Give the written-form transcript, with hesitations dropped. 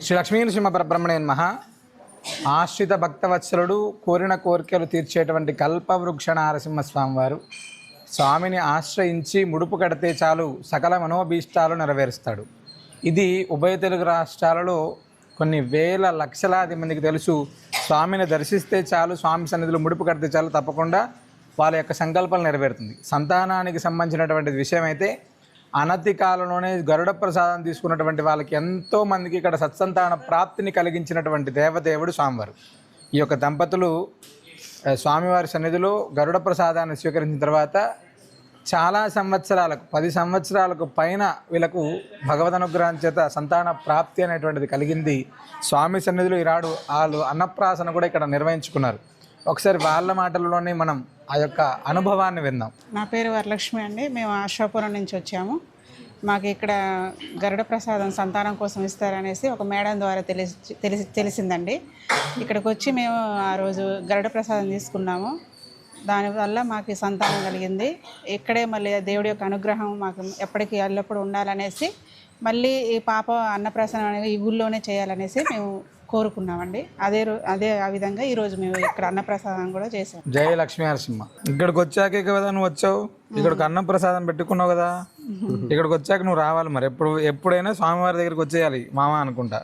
శ్రీ లక్ష్మీనరసింహ పరబ్రహ్మణే నమః. ఆశ్రిత భక్తవత్సలుడు, కోరిన కోరికలు తీర్చేటువంటి కల్పవృక్ష నారసింహస్వామి వారు స్వామిని ఆశ్రయించి ముడుపు కడితే చాలు సకల మనోభీష్టాలు నెరవేరుస్తాడు. ఇది ఉభయ తెలుగు రాష్ట్రాలలో కొన్ని వేల లక్షలాది మందికి తెలుసు. స్వామిని దర్శిస్తే చాలు, స్వామి సన్నిధిలో ముడుపు కడితే చాలు, తప్పకుండా వాళ్ళ యొక్క సంకల్పాలు నెరవేరుతుంది. సంతానానికి సంబంధించినటువంటి విషయం అయితే అనతి కాలంలోనే గరుడ ప్రసాదం తీసుకున్నటువంటి వాళ్ళకి ఎంతోమందికి ఇక్కడ సత్సంతాన ప్రాప్తిని కలిగించినటువంటి దేవదేవుడు స్వామివారు. ఈ యొక్క దంపతులు స్వామివారి సన్నిధిలో గరుడ ప్రసాదాన్ని స్వీకరించిన తర్వాత చాలా సంవత్సరాలకు 10 సంవత్సరాలకు పైన వీళ్ళకు భగవద్ అనుగ్రహం చేత సంతాన ప్రాప్తి అనేటువంటిది కలిగింది. స్వామి సన్నిధిలో ఈనాడు వాళ్ళు అన్నప్రాసన కూడా ఇక్కడ నిర్వహించుకున్నారు. ఒకసారి వాళ్ళ మాటల్లోనే మనం ఆ యొక్క అనుభవాన్ని విందాం. నా పేరు వరలక్ష్మి అండి. మేము ఆశాపురం నుంచి వచ్చాము. మాకు ఇక్కడ గరుడ ప్రసాదం సంతానం కోసం ఇస్తారనేసి ఒక మేడం ద్వారా తెలిసిందండి. ఇక్కడికి వచ్చి మేము ఆ రోజు గరుడ ప్రసాదం తీసుకున్నాము. దానివల్ల మాకు సంతానం కలిగింది. ఇక్కడే మళ్ళీ దేవుడి యొక్క అనుగ్రహం మాకు ఎప్పటికీ ఎల్లప్పుడూ ఉండాలనేసి మళ్ళీ ఈ పాప అన్నప్రాసనం అనేది ఈ ఊళ్ళోనే చేయాలనేసి మేము కోరుకున్నామండి. అదే ఆ విధంగా ఈరోజు మేము ఇక్కడ అన్నప్రసాదం కూడా చేసాం. జయ లక్ష్మీ నరసింహ. ఇక్కడికి వచ్చాకే కదా నువ్వు వచ్చావు, ఇక్కడికి అన్నప్రసాదం పెట్టుకున్నావు కదా, ఇక్కడికి వచ్చాక నువ్వు రావాలి. మరి ఎప్పుడైనా స్వామివారి దగ్గరికి వచ్చేయాలి మామ అనుకుంటా.